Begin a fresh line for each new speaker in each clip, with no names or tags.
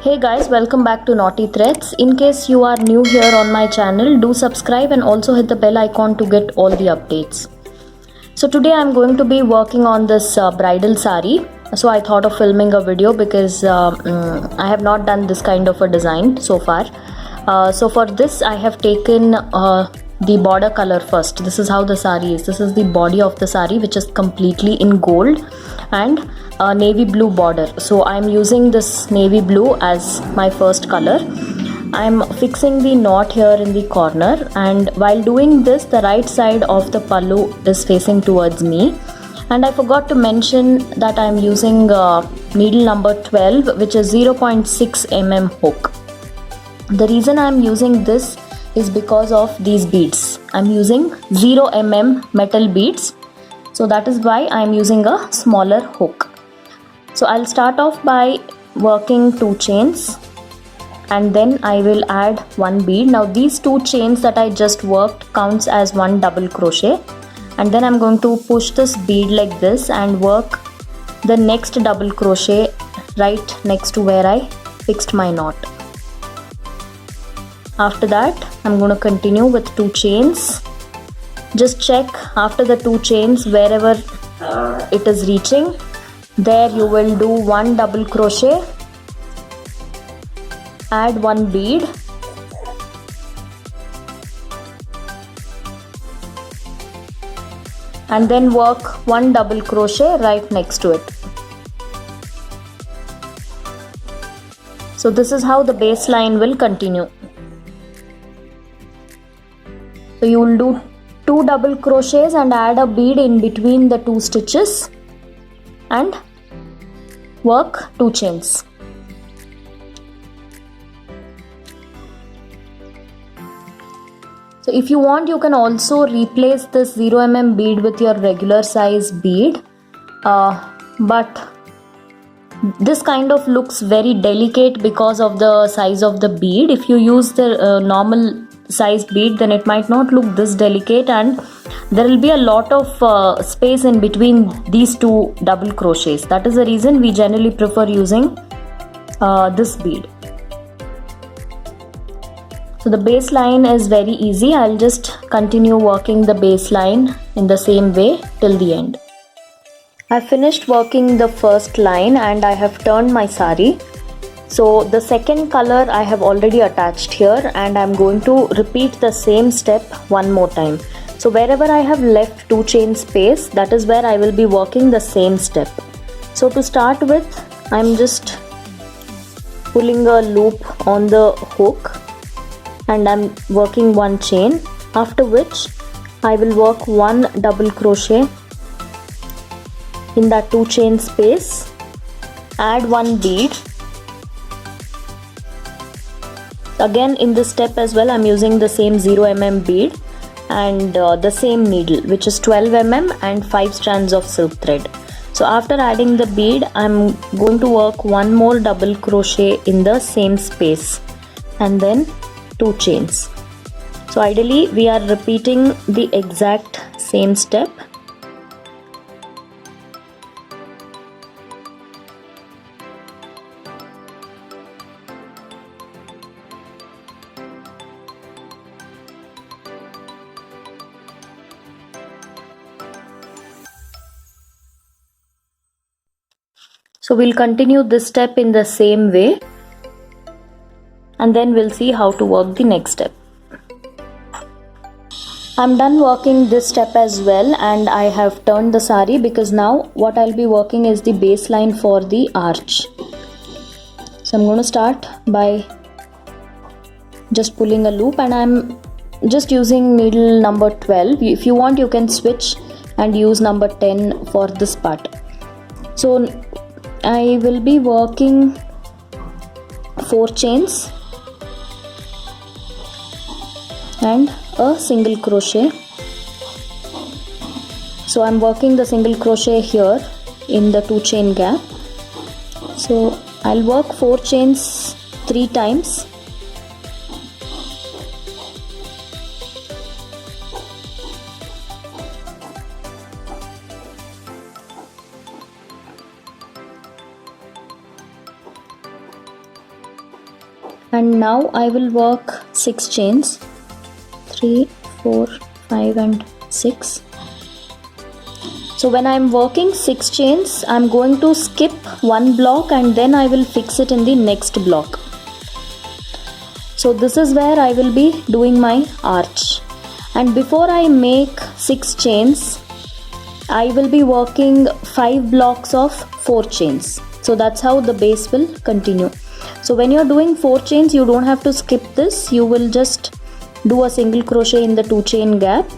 Hey guys, welcome back to Naughty Threads. In case you are new here on my channel, do subscribe and also hit the bell icon to get all the updates. So today I'm going to be working on this bridal sari. So I thought of filming a video because I have not done this kind of a design so far. So for this I have taken the border color first. This is how the sari is. This is the body of the sari, which is completely in gold and navy blue border. So I'm using this navy blue as my first color. I'm fixing the knot here in the corner, and while doing this the right side of the pallu is facing towards me. And I forgot to mention that I'm using needle number 12, which is 0.6 mm hook. The reason I'm using this is because of these beads. I'm using 0 mm metal beads, so that is why I'm using a smaller hook. So I'll start off by working 2 chains and then I will add 1 bead. Now these 2 chains that I just worked counts as 1 double crochet, and then I'm going to push this bead like this and work the next double crochet right next to where I fixed my knot. After that I'm going to continue with 2 chains. Just check after the 2 chains wherever it is reaching, there you will do 1 double crochet, add 1 bead, and then work 1 double crochet right next to it. So this is how the baseline will continue. So you will do 2 double crochets and add a bead in between the 2 stitches and work 2 chains. So if you want, you can also replace this 0 mm bead with your regular size bead, but this kind of looks very delicate because of the size of the bead. If you use the normal size bead, then it might not look this delicate, and there will be a lot of space in between these 2 double crochets. That is the reason we generally prefer using this bead. So the baseline is very easy. I'll just continue working the baseline in the same way till the end. I finished working the first line and I have turned my sari. So the second color I have already attached here, and I'm going to repeat the same step one more time. So wherever I have left 2 chain space, that is where I will be working the same step. So to start with, I'm just pulling a loop on the hook and I'm working 1 chain, after which I will work 1 double crochet in that 2 chain space, add 1 bead. Again in this step as well I'm using the same 0 mm bead and the same needle, which is 12 mm and 5 strands of silk thread. So after adding the bead, I'm going to work 1 more double crochet in the same space and then 2 chains. So ideally we are repeating the exact same step. So we'll continue this step in the same way, and then we'll see how to work the next step. I'm done working this step as well, and I have turned the sari because now what I'll be working is the baseline for the arch. So I'm going to start by just pulling a loop, and I'm just using needle number 12. If you want, you can switch and use number 10 for this part. So I will be working 4 chains and a single crochet. So I'm working the single crochet here in the 2 chain gap. So I'll work 4 chains 3 times. and now I will work 6 chains, 3, 4, 5 and 6. So when I am working 6 chains, I am going to skip one block and then I will fix it in the next block. So this is where I will be doing my arch, and before I make 6 chains, I will be working 5 blocks of 4 chains. So that's how the base will continue. So when you're doing 4 chains, you don't have to skip this. You will just do a single crochet in the 2 chain gap.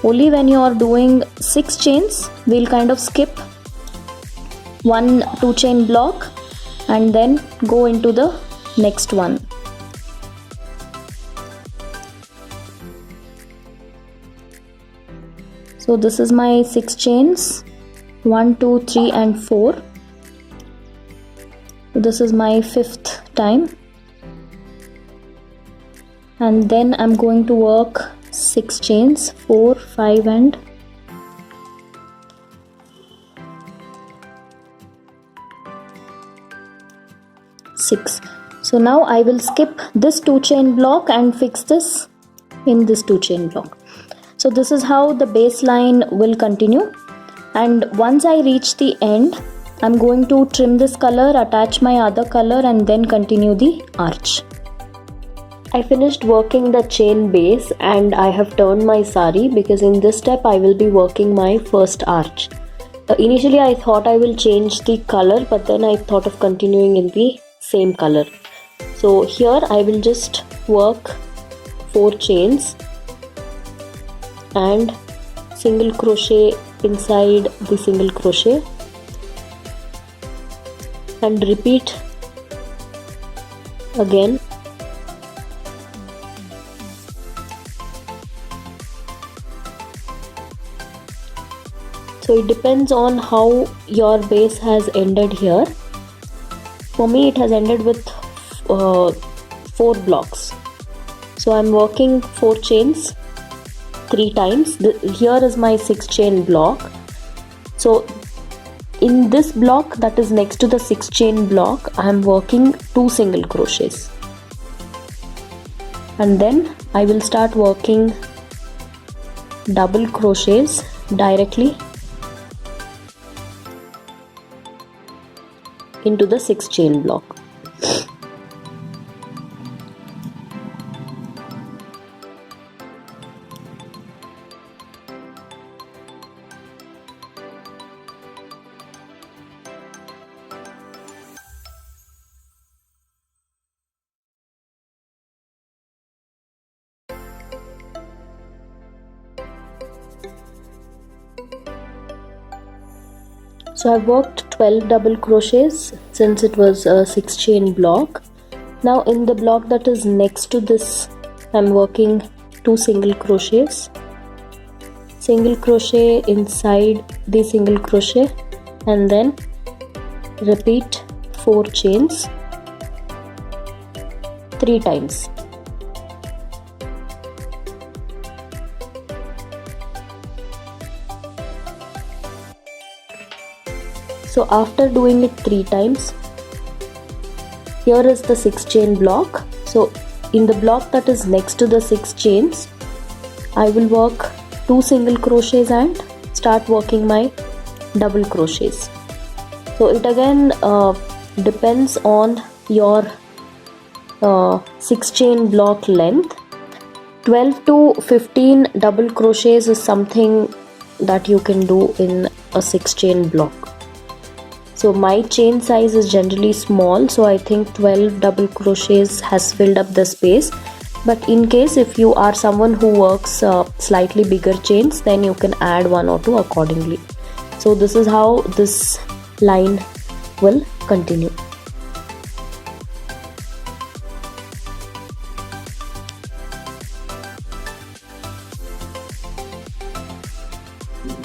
Only when you are doing 6 chains, we'll kind of skip one 2 chain block and then go into the next one. So this is my 6 chains, 1, 2, 3 and 4. This is my 5th time, and then I'm going to work 6 chains, 4, 5 and 6. So now I will skip this 2 chain block and fix this in this 2 chain block. So this is how the baseline will continue, and once I reach the end, I'm going to trim this color, attach my other color and then continue the arch. I finished working the chain base and I have turned my sari, because in this step I will be working my first arch. Initially I thought I will change the color, but then I thought of continuing in the same color. So here I will just work 4 chains and single crochet inside the single crochet and repeat again. So it depends on how your base has ended here. For me it has ended with 4 blocks. So I'm working 4 chains 3 times. Here is my 6 chain block. So in this block that is next to the 6 chain block, I am working 2 single crochets, and then I will start working double crochets directly into the 6 chain block. So I worked 12 double crochets since it was a 6 chain block. Now in the block that is next to this, I'm working 2 single crochets, single crochet inside the single crochet, and then repeat 4 chains 3 times. So after doing it 3 times, here is the 6 chain block. So in the block that is next to the 6 chains, I will work 2 single crochets and start working my double crochets. So it again depends on your 6 chain block length. 12 to 15 double crochets is something that you can do in a 6 chain block. So my chain size is generally small, so I think 12 double crochets has filled up the space. But in case if you are someone who works slightly bigger chains, then you can add 1 or 2 accordingly. So this is how this line will continue.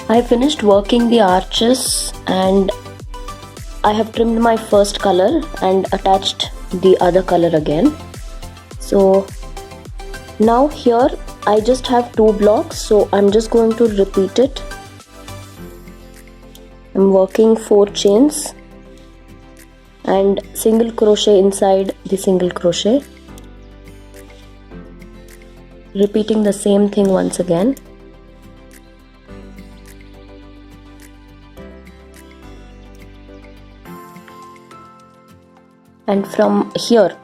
I finished working the arches and I have trimmed my first color and attached the other color again. So now here I just have 2 blocks, so I'm just going to repeat it. I'm working 4 chains and single crochet inside the single crochet repeating the same thing once again. And from here,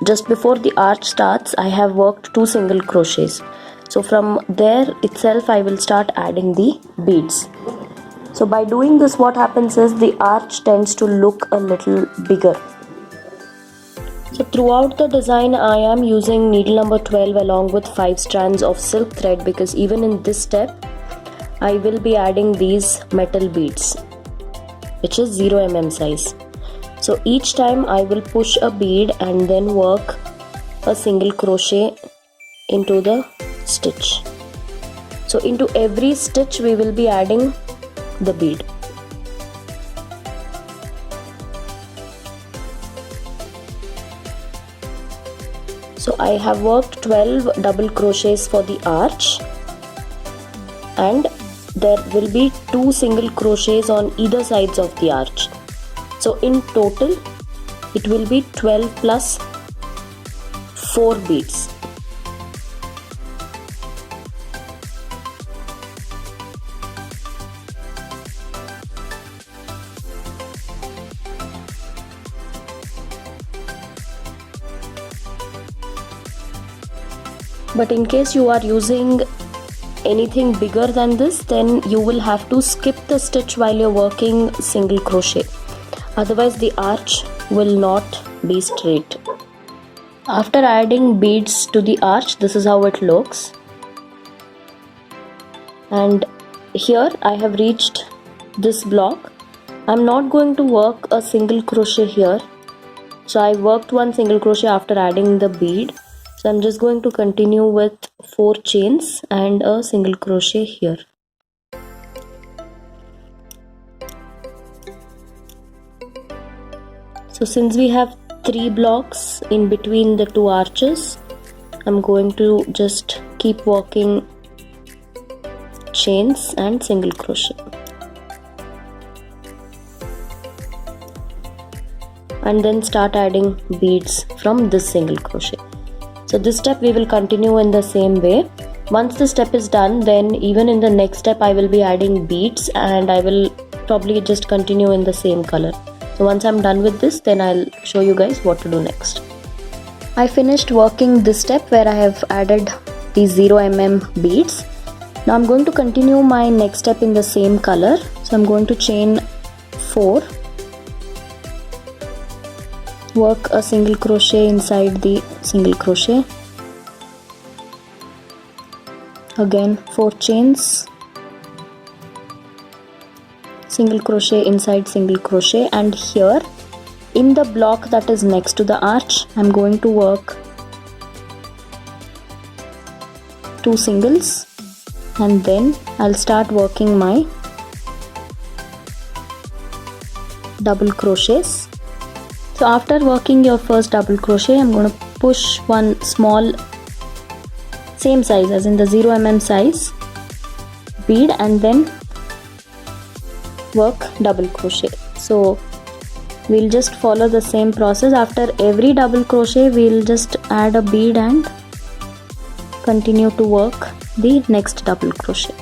just before the arch starts, I have worked 2 single crochets. So from there itself I will start adding the beads. So by doing this, what happens is the arch tends to look a little bigger. So throughout the design I am using needle number 12 along with 5 strands of silk thread, because even in this step I will be adding these metal beads, which is 0 mm size. So each time I will push a bead and then work a single crochet into the stitch. So into every stitch we will be adding the bead. So I have worked 12 double crochets for the arch, and there will be 2 single crochets on either sides of the arch. So in total it will be 12 plus 4 beads. But in case you are using anything bigger than this, then you will have to skip the stitch while you're working single crochet. Otherwise the arch will not be straight. After adding beads to the arch, this is how it looks. And here I have reached this block. I'm not going to work a single crochet here. So I worked 1 single crochet after adding the bead. So I'm just going to continue with 4 chains and a single crochet here. So since we have 3 blocks in between the 2 arches, I'm going to just keep working chains and single crochet. And then start adding beads from this single crochet. So this step we will continue in the same way. Once this step is done, then even in the next step I will be adding beads, and I will probably just continue in the same color. So once I'm done with this, then I'll show you guys what to do next. I finished working this step where I have added these 0 mm beads. Now I'm going to continue my next step in the same color. So I'm going to chain 4, work a single crochet inside the single crochet, again 4 chains, single crochet inside single crochet, and here in the block that is next to the arch I'm going to work 2 singles, and then I'll start working my double crochets. So after working your first double crochet, I'm going to push 1 small, same size as in the 0 mm size bead, and then work double crochet. So we'll just follow the same process. After every double crochet we'll just add a bead and continue to work the next double crochet.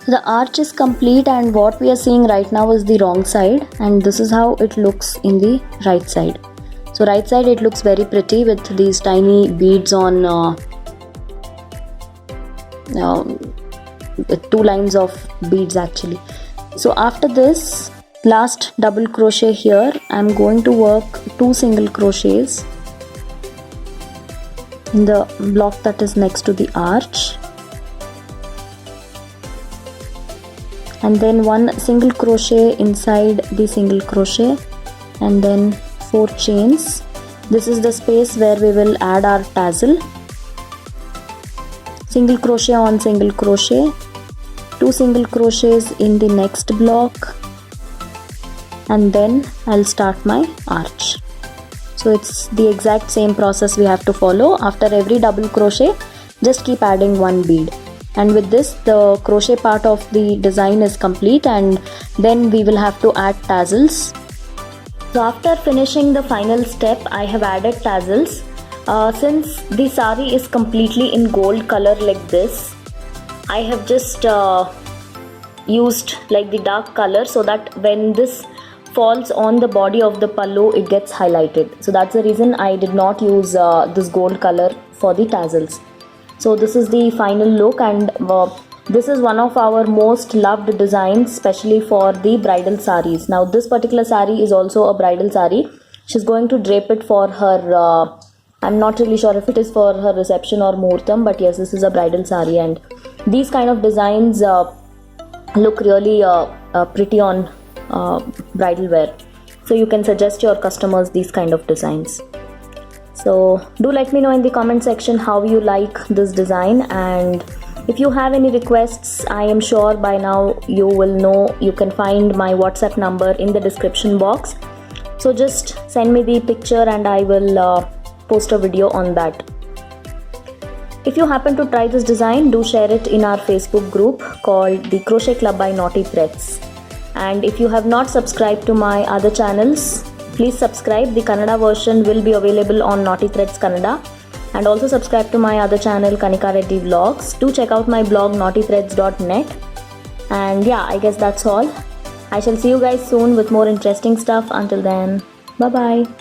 The arch is complete, and what we are seeing right now is the wrong side, and this is how it looks in the right side. So right side it looks very pretty with these tiny beads on with 2 lines of beads actually. So after this last double crochet here, I'm going to work 2 single crochets in the block that is next to the arch. and then 1 single crochet inside the single crochet, and then 4 chains. This is the space where we will add our tassel. Single crochet on single crochet, 2 single crochets in the next block, and then I'll start my arch. So it's the exact same process we have to follow. After every double crochet, just keep adding 1 bead. And with this, the crochet part of the design is complete, and then we will have to add tassels. So after finishing the final step, I have added tassels. Since the sari is completely in gold color like this, I have just used like the dark color so that when this falls on the body of the pallu, it gets highlighted. So that's the reason I did not use this gold color for the tassels. So this is the final look, and this is one of our most loved designs, especially for the bridal saris. Now this particular sari is also a bridal sari. She's going to drape it for her, I'm not really sure if it is for her reception or muhurtam, but yes, this is a bridal sari, and these kind of designs look really pretty on bridal wear. So you can suggest your customers these kind of designs. So do let me know in the comment section how you like this design, and if you have any requests, I am sure by now you will know you can find my WhatsApp number in the description box. So just send me the picture and I will post a video on that. If you happen to try this design, do share it in our Facebook group called the Crochet Club by Knotty Threads. And if you have not subscribed to my other channels, please subscribe. The Kannada version will be available on Knotty Threads Kannada. And also subscribe to my other channel, Kanika Reddy Vlogs. Do check out my blog knottythreads.net. And yeah, I guess that's all. I shall see you guys soon with more interesting stuff. Until then, bye bye.